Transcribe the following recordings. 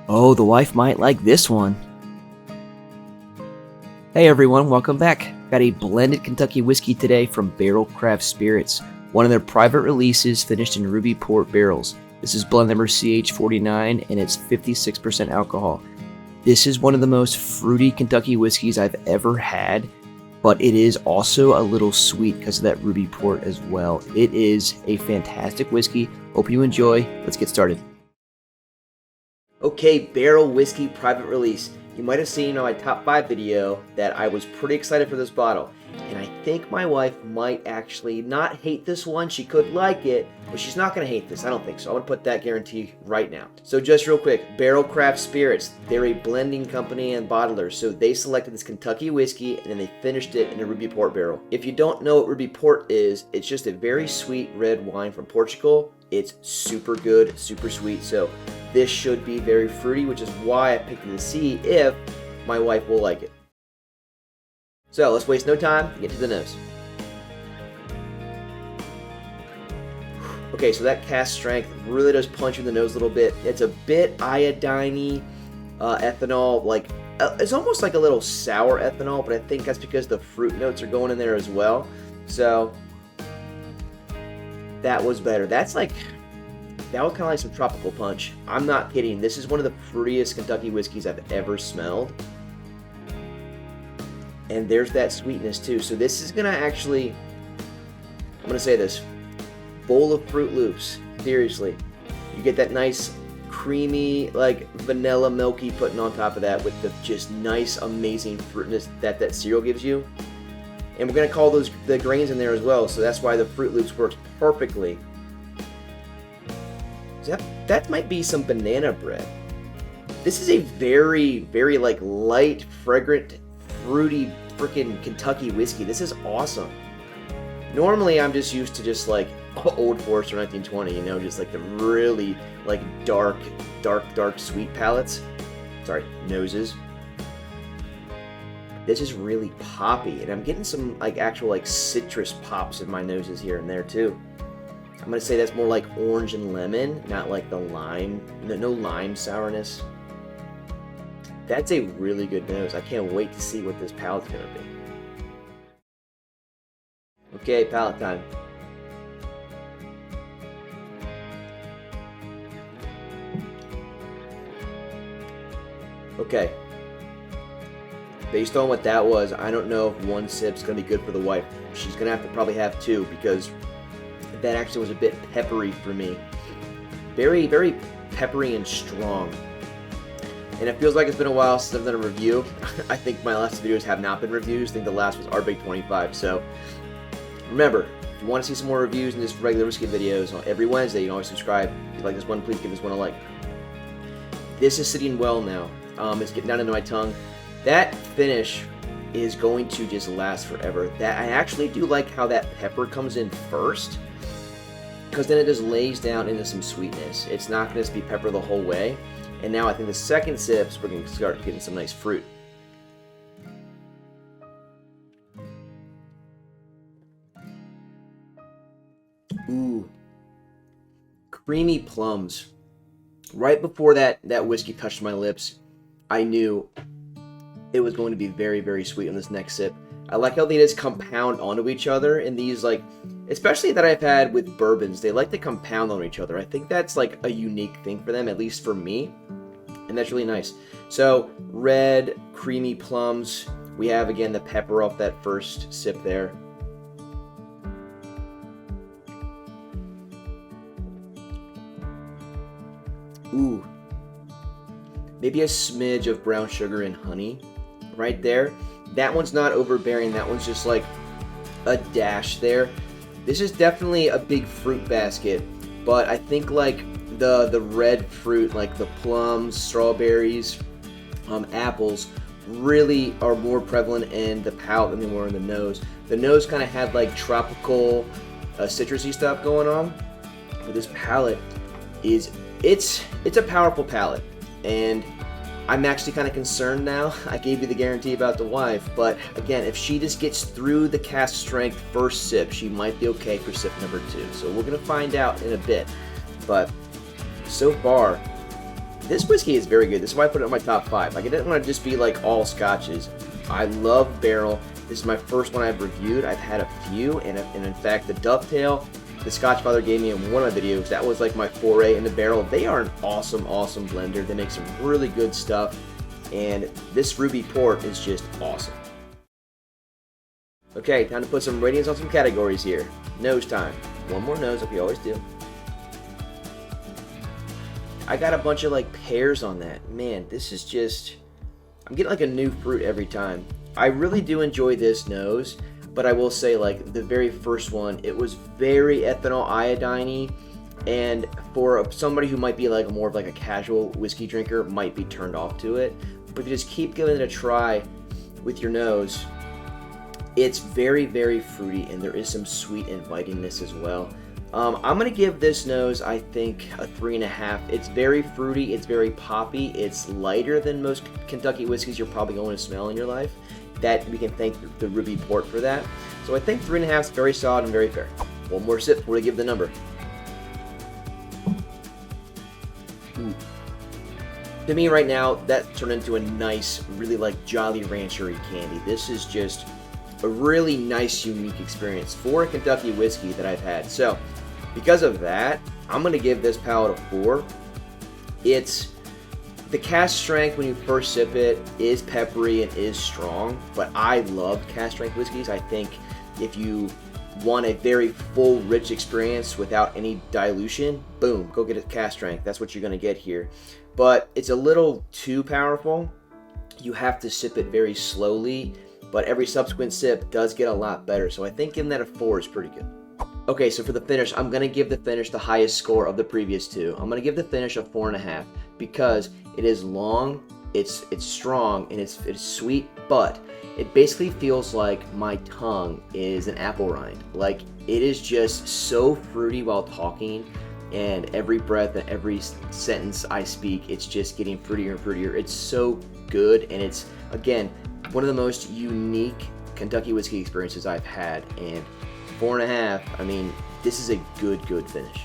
Oh, the wife might like this one. Hey everyone, welcome back. Got a blended Kentucky whiskey today from Barrell Craft Spirits, one of their private releases finished in ruby port barrels. This is blend number CH49 and it's 56% alcohol. This is one of the most fruity Kentucky whiskeys I've ever had, but it is also a little sweet because of that ruby port as well. It is a fantastic whiskey. Hope you enjoy. Let's get started. Okay, Barrell Whiskey Private Release. You might have seen on my top 5 video that I was pretty excited for this bottle. And I think my wife might actually not hate this one. She could like it, but she's not going to hate this. I don't think so. I'm going to put that guarantee right now. So just real quick, Barrell Craft Spirits. They're a blending company and bottler. So they selected this Kentucky whiskey and then they finished it in a ruby port barrel. If you don't know what ruby port is, it's just a very sweet red wine from Portugal. It's super good, super sweet. So this should be very fruity, which is why I picked it to see if my wife will like it. So let's waste no time and get to the nose. Okay, so that cast strength really does punch you in the nose a little bit. It's a bit iodine-y, ethanol, like it's almost like a little sour ethanol, but I think that's because the fruit notes are going in there as well. So that was better. That was kind of like some tropical punch. I'm not kidding. This is one of the fruitiest Kentucky whiskeys I've ever smelled. And there's that sweetness too. So this is gonna actually, I'm gonna say this, bowl of Fruit Loops. Seriously, you get that nice creamy, like vanilla milky putting on top of that with the just nice, amazing fruitiness that cereal gives you. And we're gonna call those the grains in there as well. So that's why the Fruit Loops works perfectly. That might be some banana bread. This is a very, very like light, fragrant, fruity freaking Kentucky whiskey. This is awesome. Normally I'm just used to just like Old Forester 1920, you know, just like the really like dark sweet palates. Sorry, noses. This is really poppy, and I'm getting some like actual like citrus pops in my noses here and there too. I'm gonna say that's more like orange and lemon, not like the lime. No lime sourness. That's a really good nose. I can't wait to see what this palate's gonna be. Okay, palate time. Okay. Based on what that was, I don't know if one sip's gonna be good for the wife. She's gonna have to probably have 2 because that actually was a bit peppery for me. Very, very peppery and strong. And it feels like it's been a while since I've done a review. I think my last videos have not been reviews. I think the last was Big 25. So remember, if you want to see some more reviews and just regular whiskey videos every Wednesday, you can always subscribe. If you like this one, please give this one a like. This is sitting well now. It's getting down into my tongue. That finish is going to just last forever. That I actually do like how that pepper comes in first, because then it just lays down into some sweetness. It's not going to just be pepper the whole way. And now I think the second sips, we're going to start getting some nice fruit. Ooh. Creamy plums. Right before that whiskey touched my lips, I knew it was going to be very, very sweet on this next sip. I like how they just compound onto each other in these, like, especially that I've had with bourbons. They like to compound on each other. I think that's like a unique thing for them, at least for me. And that's really nice. So, red, creamy plums. We have, again, the pepper off that first sip there. Ooh. Maybe a smidge of brown sugar and honey right there. That one's not overbearing. That one's just like a dash there. This is definitely a big fruit basket, but I think like the red fruit, like the plums, strawberries, apples, really are more prevalent in the palate than they were in the nose. The nose kind of had like tropical, citrusy stuff going on, but this palate is it's a powerful palate, and I'm actually kind of concerned now. I gave you the guarantee about the wife, but again, if she just gets through the cast strength first sip, she might be okay for sip number 2. So we're gonna find out in a bit. But so far, This whiskey is very good. This is why I put it in my top 5. Like, it didn't want to just be like all scotches. I love Barrell. This is my first one I've reviewed. I've had a few, and in fact, the Dovetail, the Scotch Father gave me in one of my videos. That was like my foray into Barrell. They are an awesome, awesome blender. They make some really good stuff, and this Ruby Port is just awesome. Okay, time to put some ratings on some categories here. Nose time. One more nose, like we always do. I got a bunch of like pears on that. Man, this is just, I'm getting like a new fruit every time. I really do enjoy this nose, but I will say like the very first one, it was very ethanol iodine-y, and for somebody who might be like more of like a casual whiskey drinker, might be turned off to it. But if you just keep giving it a try with your nose, it's very, very fruity, and there is some sweet invitingness as well. I'm going to give this nose, I think, a 3.5. It's very fruity, it's very poppy, it's lighter than most Kentucky whiskeys you're probably going to smell in your life. That we can thank the Ruby Port for that. So I think 3.5 is very solid and very fair. One more sip before we give the number. Ooh. To me right now, that turned into a nice, really like Jolly Rancher-y candy. This is just a really nice, unique experience for a Kentucky whiskey that I've had. So, because of that, I'm going to give this palate a 4. It's, the cask strength when you first sip it is peppery and is strong, but I love cask strength whiskeys. I think if you want a very full, rich experience without any dilution, boom, go get a cask strength. That's what you're going to get here. But it's a little too powerful. You have to sip it very slowly, but every subsequent sip does get a lot better. So I think giving that a 4 is pretty good. Okay, so for the finish, I'm going to give the finish the highest score of the previous two. I'm going to give the finish a 4.5 because it is long, it's strong, and it's sweet, but it basically feels like my tongue is an apple rind. Like, it is just so fruity while talking, and every breath and every sentence I speak, it's just getting fruitier and fruitier. It's so good, and it's, again, one of the most unique Kentucky whiskey experiences I've had, and 4.5, I mean, this is a good finish.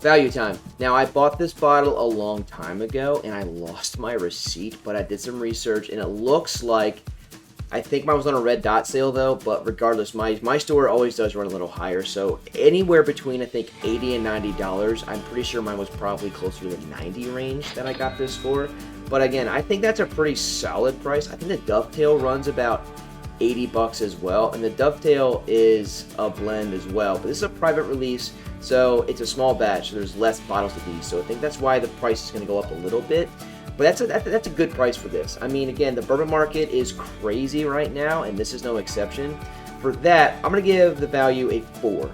Value time. Now, I bought this bottle a long time ago, and I lost my receipt, but I did some research, and it looks like, I think mine was on a red dot sale though, but regardless, my store always does run a little higher, so anywhere between, I think, $80 and $90. I'm pretty sure mine was probably closer to the 90 range that I got this for, but again, I think that's a pretty solid price. I think the Dovetail runs about $80 as well, and the Dovetail is a blend as well, but this is a private release, so it's a small batch, so there's less bottles of these, so I think that's why the price is going to go up a little bit, but that's a good price for this. I mean, again, the bourbon market is crazy right now, and this is no exception. For that, I'm going to give the value a 4.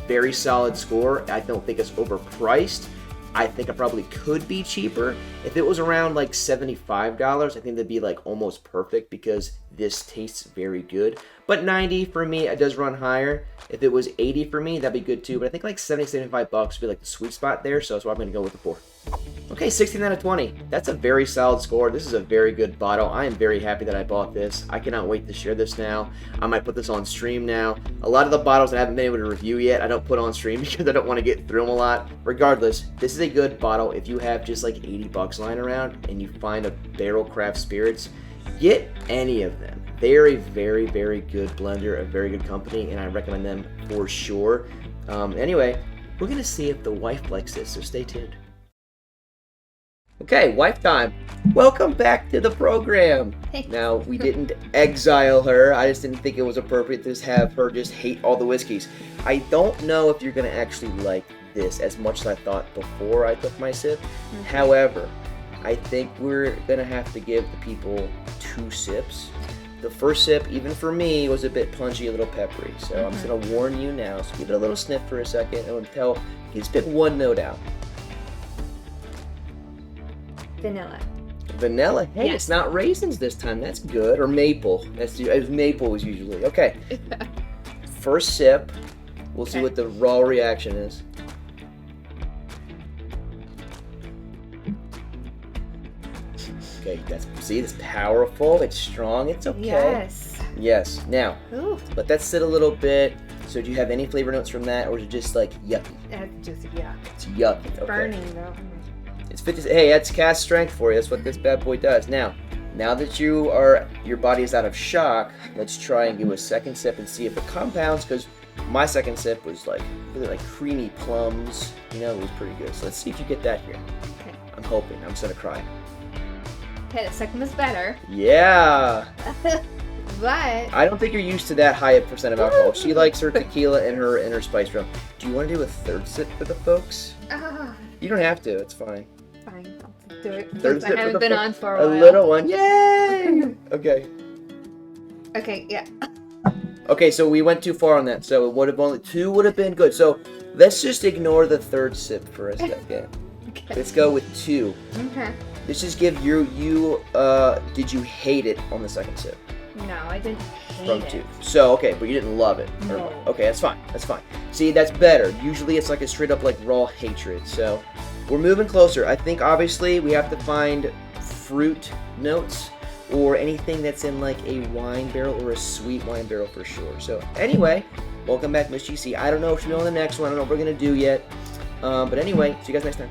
Very solid score. I don't think it's overpriced. I think it probably could be cheaper. If it was around like $75, I think that'd be like almost perfect because this tastes very good. But 90 for me, it does run higher. If it was 80 for me, that'd be good too. But I think like 70, $75 would be like the sweet spot there. So that's why I'm going to go with the 4. Okay, 16 out of 20. That's a very solid score. This is a very good bottle. I am very happy that I bought this. I cannot wait to share this now. I might put this on stream now. A lot of the bottles I haven't been able to review yet, I don't put on stream because I don't want to get through them a lot. Regardless, this is a good bottle. If you have just like $80 lying around and you find a Barrell Craft Spirits, get any of them. They are a very, very good blender, a very good company, and I recommend them for sure. Anyway, we're going to see if the wife likes this, so stay tuned. Okay, wife time. Welcome back to the program. Hey. Now, we didn't exile her. I just didn't think it was appropriate to just have her just hate all the whiskeys. I don't know if you're going to actually like this as much as I thought before I took my sip. Mm-hmm. However, I think we're going to have to give the people 2 sips. The first sip, even for me, was a bit punchy, a little peppery. So I'm just going to warn you now. So give it a little sniff for a second. And we'll you just pick one note out. Vanilla. Vanilla? Hey, yes. It's not raisins this time. That's good. Or maple. Maple is usually. Okay. First sip. We'll see what the raw reaction is. Okay, it's powerful. It's strong. It's okay. Yes. Yes. Now, Ooh. let that sit a little bit. So do you have any flavor notes from that, or is it just like yucky? Just yuck. It's yucky. It's burning though. It's 50. Hey, that's cast strength for you. That's what this bad boy does. Now that your body is out of shock, let's try and do a second sip and see if it compounds. Because my second sip was like really like creamy plums. You know, it was pretty good. So let's see if you get that here. Okay. I'm hoping. I'm just gonna cry. Okay, the second was better. Yeah. But I don't think you're used to that high a percent of alcohol. She likes her tequila and her spice rum. Do you want to do a third sip for the folks? You don't have to. It's fine. Fine, I'll do it. Third Since I sip for haven't the been folks. on for a while. A little one. Yay! Okay. Okay, yeah. Okay, so we went too far on that. So it would have only 2 would have been good. So let's just ignore the third sip for a second. Okay. Let's go with 2. Okay. Let's just give you did you hate it on the second sip? No, I didn't hate From it. 2. So, okay, but you didn't love it. Or- No. Okay, that's fine. That's fine. See, that's better. Usually it's like a straight up like raw hatred. So, we're moving closer. I think obviously we have to find fruit notes or anything that's in like a wine barrel or a sweet wine barrel for sure. So, anyway, welcome back, Miss GC. I don't know if she'll be on the next one. I don't know what we're going to do yet. But anyway, see you guys next time.